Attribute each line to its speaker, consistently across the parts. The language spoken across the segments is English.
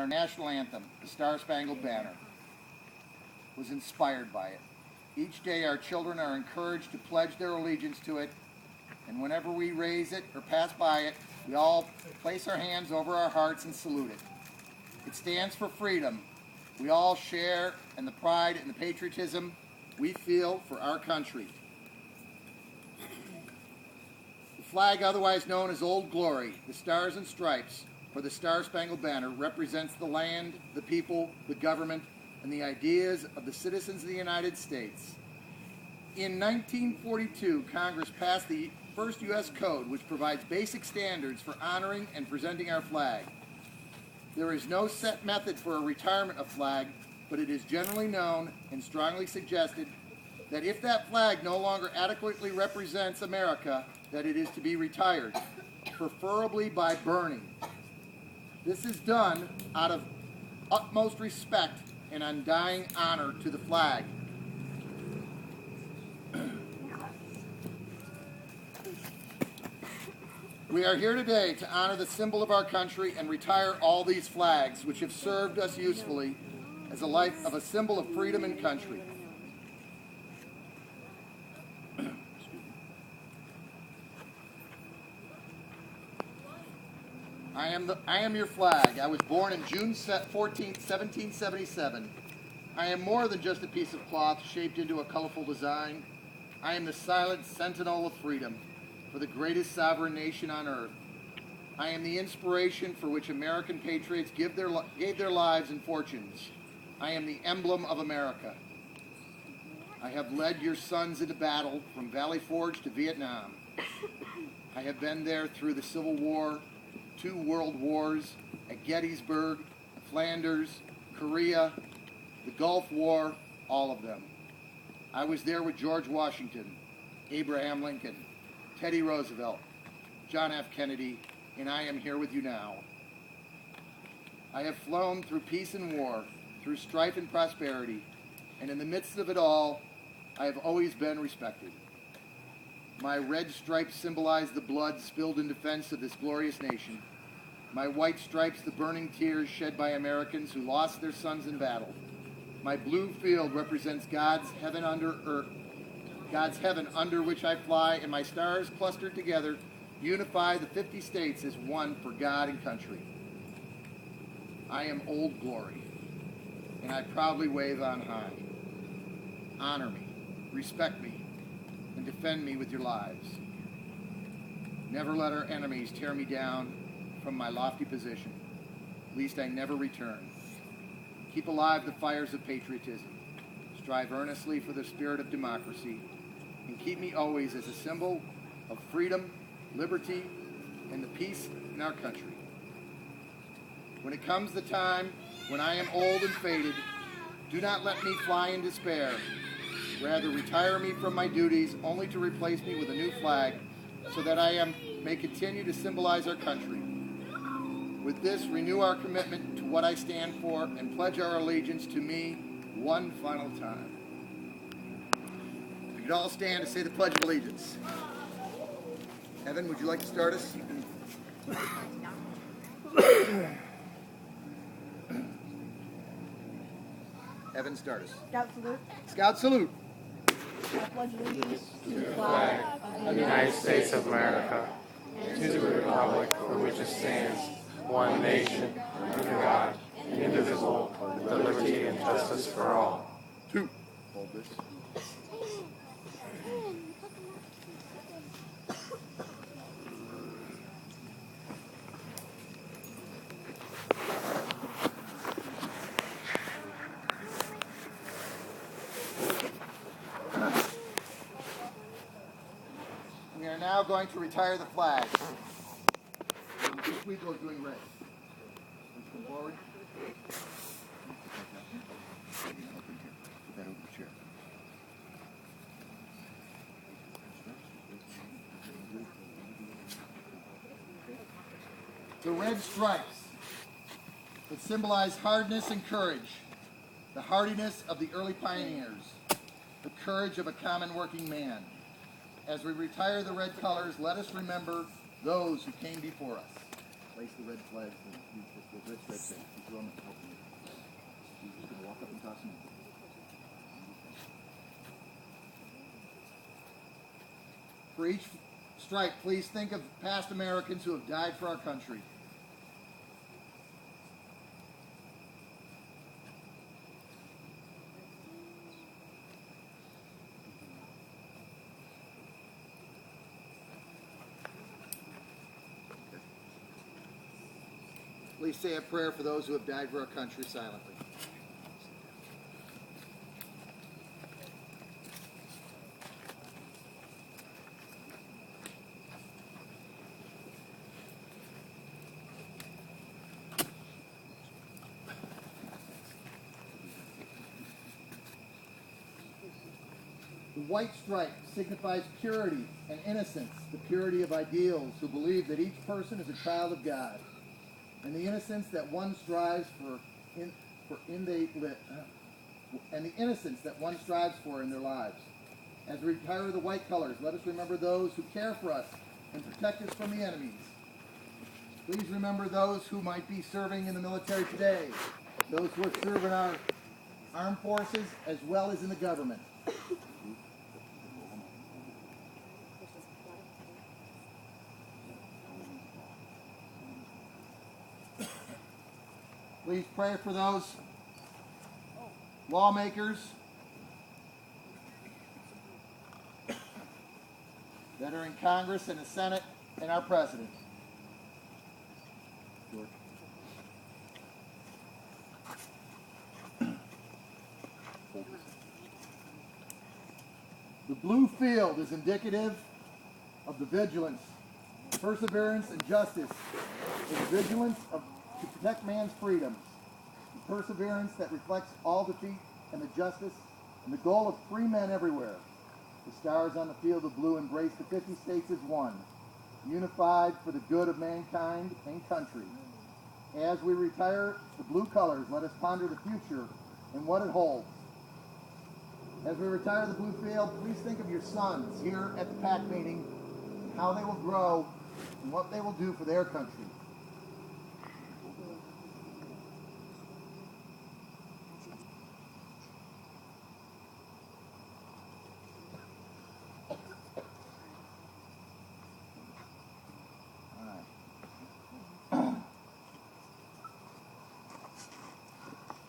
Speaker 1: Our national anthem, the Star-Spangled Banner, was inspired by it. Each day our children are encouraged to pledge their allegiance to it, and whenever we raise it or pass by it, we all place our hands over our hearts and salute it. It stands for freedom. We all share in the pride and the patriotism we feel for our country. The flag, otherwise known as Old Glory, the Stars and Stripes, or the Star-Spangled Banner, represents the land, the people, the government, and the ideas of the citizens of the United States. In 1942, Congress passed the first U.S. Code, which provides basic standards for honoring and presenting our flag. There is no set method for a retirement of flag, but it is generally known and strongly suggested that if that flag no longer adequately represents America, that it is to be retired, preferably by burning. This is done out of utmost respect and undying honor to the flag. We are here today to honor the symbol of our country and retire all these flags which have served us usefully as a symbol of freedom and country. I am your flag. I was born in June 14th, 1777. I am more than just a piece of cloth shaped into a colorful design. I am the silent sentinel of freedom for the greatest sovereign nation on earth. I am the inspiration for which American patriots gave their lives and fortunes. I am the emblem of America. I have led your sons into battle from Valley Forge to Vietnam. I have been there through the Civil War, 2 world wars, at Gettysburg, Flanders, Korea, the Gulf War, all of them. I was there with George Washington, Abraham Lincoln, Teddy Roosevelt, John F. Kennedy, and I am here with you now. I have flown through peace and war, through strife and prosperity, and in the midst of it all, I have always been respected. My red stripes symbolize the blood spilled in defense of this glorious nation. My white stripes, the burning tears shed by Americans who lost their sons in battle. My blue field represents God's heaven under which I fly, and my stars clustered together unify the 50 states as one for God and country. I am Old Glory, and I proudly wave on high. Honor me, respect me, and defend me with your lives. Never let our enemies tear me down from my lofty position, lest I never return. Keep alive the fires of patriotism. Strive earnestly for the spirit of democracy, and keep me always as a symbol of freedom, liberty, and the peace in our country. When it comes the time when I am old and faded, do not let me fly in despair. Rather, retire me from my duties only to replace me with a new flag so that I may continue to symbolize our country. With this, renew our commitment to what I stand for and pledge our allegiance to me one final time. We could all stand to say the Pledge of Allegiance. Evan, would you like to start us? Evan, start us.
Speaker 2: Scout salute.
Speaker 1: Scout salute.
Speaker 2: I pledge allegiance
Speaker 3: To the flag of the United States of America, and to the republic for which it stands, one nation, under God, indivisible, with liberty and justice for all.
Speaker 1: 2. Hold this. We are now going to retire the flag. This week was doing red. Let's come forward. Put that over the chair. The red stripes that symbolize hardness and courage, the hardiness of the early pioneers, the courage of a common working man. As we retire the red colors, let us remember those who came before us. Place the red flag, the red stripe. For each strike, please think of past Americans who have died for our country. Please say a prayer for those who have died for our country silently. The white stripe signifies purity and innocence, the purity of ideals who believe that each person is a child of God, and the innocence that one strives for in their lives. As we retire the white colors, let us remember those who care for us and protect us from the enemies. Please remember those who might be serving in the military today, those who are serving our armed forces as well as in the government. Please pray for those lawmakers that are in Congress and the Senate and our president. The blue field is indicative of the vigilance, perseverance, and justice. The vigilance to protect man's freedoms. The perseverance that reflects all defeat and the justice and the goal of free men everywhere. The stars on the field of blue embrace the 50 states as one, unified for the good of mankind and country. As we retire the blue colors, let us ponder the future and what it holds. As we retire the blue field, please think of your sons here at the PAC meeting, how they will grow and what they will do for their country.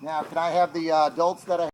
Speaker 1: Now, can I have the adults that I